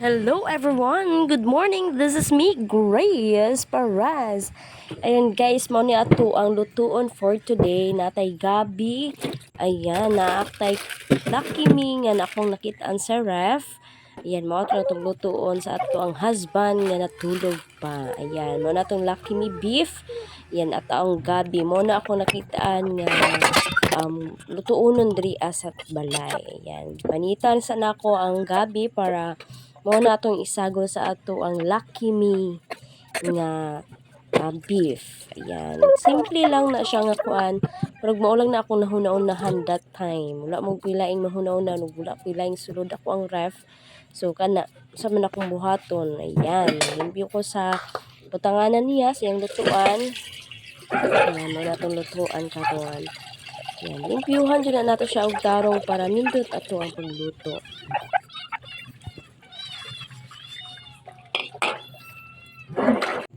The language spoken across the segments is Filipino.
Hello everyone! Good morning! This is me, Grace Perez. Ayan guys, mo ni ato ang lutuon for today. Natay gabi. Ayan, naaktay lucky me nga na akong nakitaan sa ref. Ayan, mo ato na itong lutuon sa ato ang husband nga natulog pa. Ayan, mo na itong lucky me beef. Ayan, at ang gabi. Mo na akong nakitaan nga lutuunon diri asat balay. Ayan, panitan sa nako ang gabi para mo na itong isagol sa ato ang Lucky Me nga beef. Ayan. Simple lang na siya nga kuan. Pero mao lang na akong nahunaon that time. Wala mo pilaing mahunaon na. Wala pilaing sulod ako ang ref. So, kana. Sa man akong buhaton. Ayan. Limpyo ko sa butanganan niya. Siyang lutuan. Ayan. Wala itong lutuan karon. Ayan. Limpyuhan dyan na nato siya og tarong para nindot ato ang pagluto.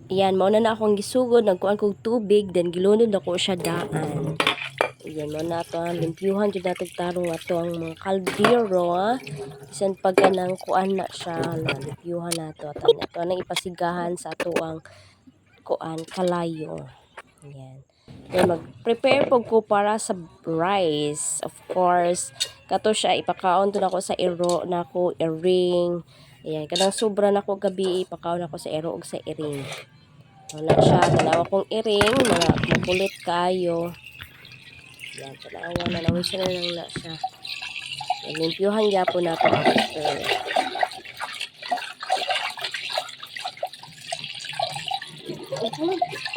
Ayan, mauna na akong gisugod, nagkuhan kong tubig, then gilunod ako siya daan. Ayan, mauna ito, limpyuhan dyan natin tarong ato ang mga kaldero. Isan pagka nang kuan na siya, limpyuhan na ito. Ito na ipasigahan sa ato ang kuan, kalayo. Ayan. Then, mag-prepare po ko para sa rice. Of course, kato siya, ipakaon to na ko sa iro, na ko iring. Ayan, kadang sobra na ko gabi, ipakaon ako sa iro o sa iring. Wala siya, tanawa kong iring, mga makulit kayo. Yan, tanawa na naman siya na siya. Yan, limpyuhan po na ito after.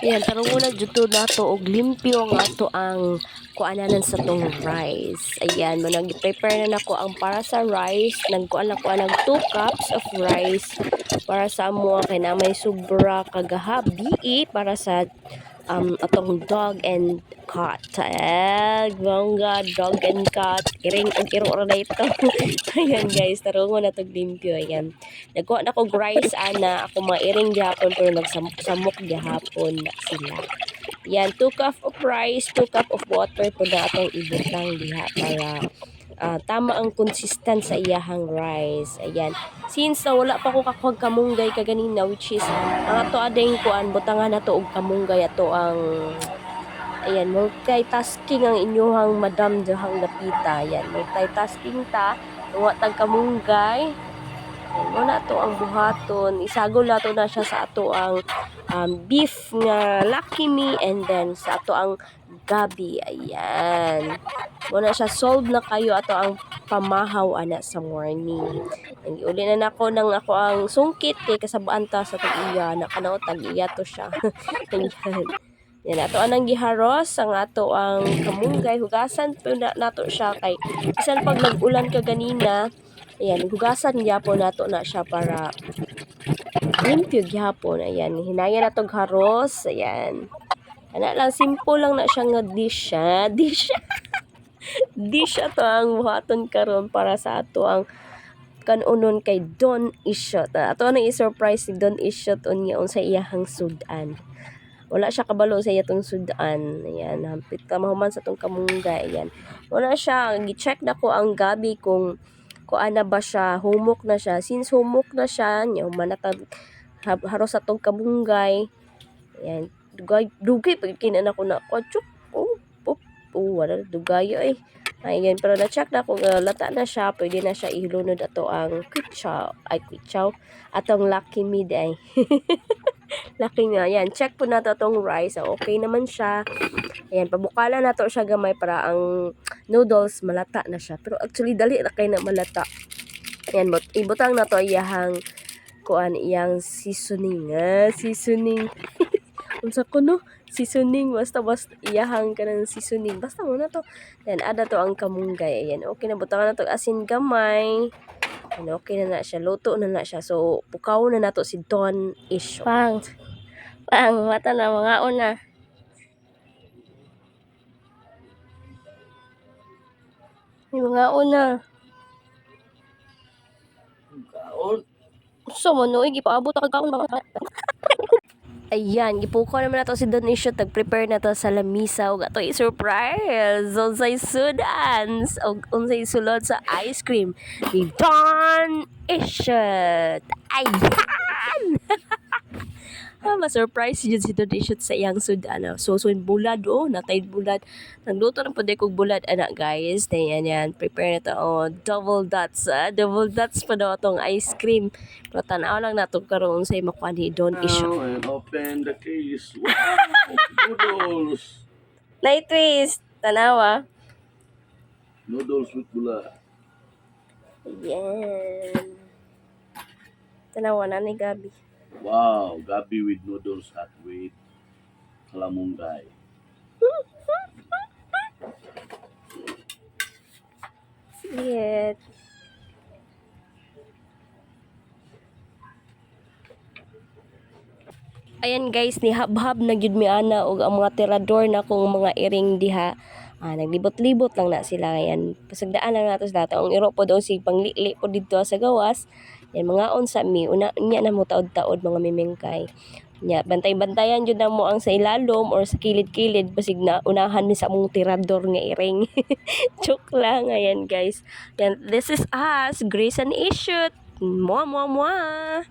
Yan, tarong muna dito na ito, og limpyo nga ito ang kuananan sa tong rice. Ayan, nag-prepare na ako ang para sa rice. Nagkuan ako ng 2 cups of rice para sa amo kay na may sobra kagahabi para sa atong dog and cat. Bongga, dog and cat. Iring og iro ra na ito. Ayan guys, tarong mo na itong limpyo. Ayan. Nagkuha na ko rice ana. Ako mairing gihapon pero nagsamok gihapon na sila. Yan, 2 cup of rice, 2 cup of water po na atong ibutang diha para tama ang consistent sa iyahang rice. Ayan. Since na wala pa ko kakuhag kamunggay kaganina, which is ang ato ading kuan butangan nato og kamunggay ato ang ayan, multitasking ang inyuhang madam dihang napita. Ayan, multitasking ta. Tunga tag kamunggay. Ayan, muna to ang buhaton. Isagol na to na siya sa ato ang beef nga Lucky Me and then sa ato ang gabi. Ayan. Muna siya solve na kayo ato ang pamahaw ana sa morning. And uli na nako nang ako ang sungkit kay kasabaan ta sa tag-iya na kanaw tag-iya to siya. Ayan. Yan ato anang giharos ang ato ang kamunggay hugasan po nato siya kay bisan pag nag-ulan ka ganina. Ayan, hugasan gyapon nato na siya para limpyo gyapon. Ayan, hinaya na tong haros. Ayan. Ana lang simple lang na siya nga dish ha. Dish. Dish ato ang buhaton karon para sa ato ang kanunon kay Don Ishot. Ato na i-surprise si Don Ishot unya unsa iyahang sudan. Wala siya kabalo sa iyatong sudan. Ayan, hampit ka mahuman sa tong kamunggay. Ayan. Wala siya, gi-check na ko ang gabi kung ana ba siya, humok na siya. Since humok na siya, niya manatag haros sa tong kamunggay. Ayan, dugay pag kinan ako na, wala dugayo eh. Ayan, pero na-check na kung lata na siya, pwede na siya ihilunod ato ang kwitsaw, atong Lucky Me day. Laki nga. Ayan, check po nato itong rice. Okay naman siya. Ayan, pabukalan nato siya gamay para ang noodles malata na siya. Pero actually, dali na kayo na malata. Ayan, ibutang nato iyahang iyang seasoning. Seasoning. Unsa ko no? Seasoning. Basta iyahang ka ng seasoning. Basta mo na to. Ayan, ada to ang kamunggay. Ayan, okay na. Butangan nato asin gamay. Ano, okay na siya. Luto na siya. So, pukaw na nato si Don Isho. Pang, mata na mga una. Yung mga una. So, mo no, igipaabot ka kaon ba? Ayan, gipuko naman na to si Don Isyo, tag-prepare na to sa lamisa ug ato i-surprise unsay sudans ug unsay sulod sa ice cream ni Don Isyo. Ayan! Ma-surprise yun si Don Isyo sa iyang sudan. Susun bulad, natay bulad. Nagluto ng puday kog bulad, anak guys. Yan. Prepare na to. Double dots. Double dots pa daw itong ice cream. Pero tanaw lang nato karoon sa makuha ni Don Isyo. Now and open the case. Wow! Noodles! Night twist. Tanawa. Noodles with bula. Yan. Tanawa na ni Gabi. Wow! Gabi with noodles hot with kalamunggay. Shit. Ayan guys, ni hab-hab na gyud mi ana og ang mga tirador na kong mga iring diha. Naglibot-libot lang na sila. Ayan, pasagdaan lang nato sila. Ang iro po daw si panglili po dito sa gawas. Yan, mga unsa mi. Una, niya na mo taod-taod mga mimingkay. Nya, bantay-bantayan jud na mo ang sa ilalom or sa kilid-kilid. Basig na unahan mi sa mong tirador nga iring. Joke lang. Ayan guys. Yan, this is us, Grace and Ishut. Mwah, mwah, mwah.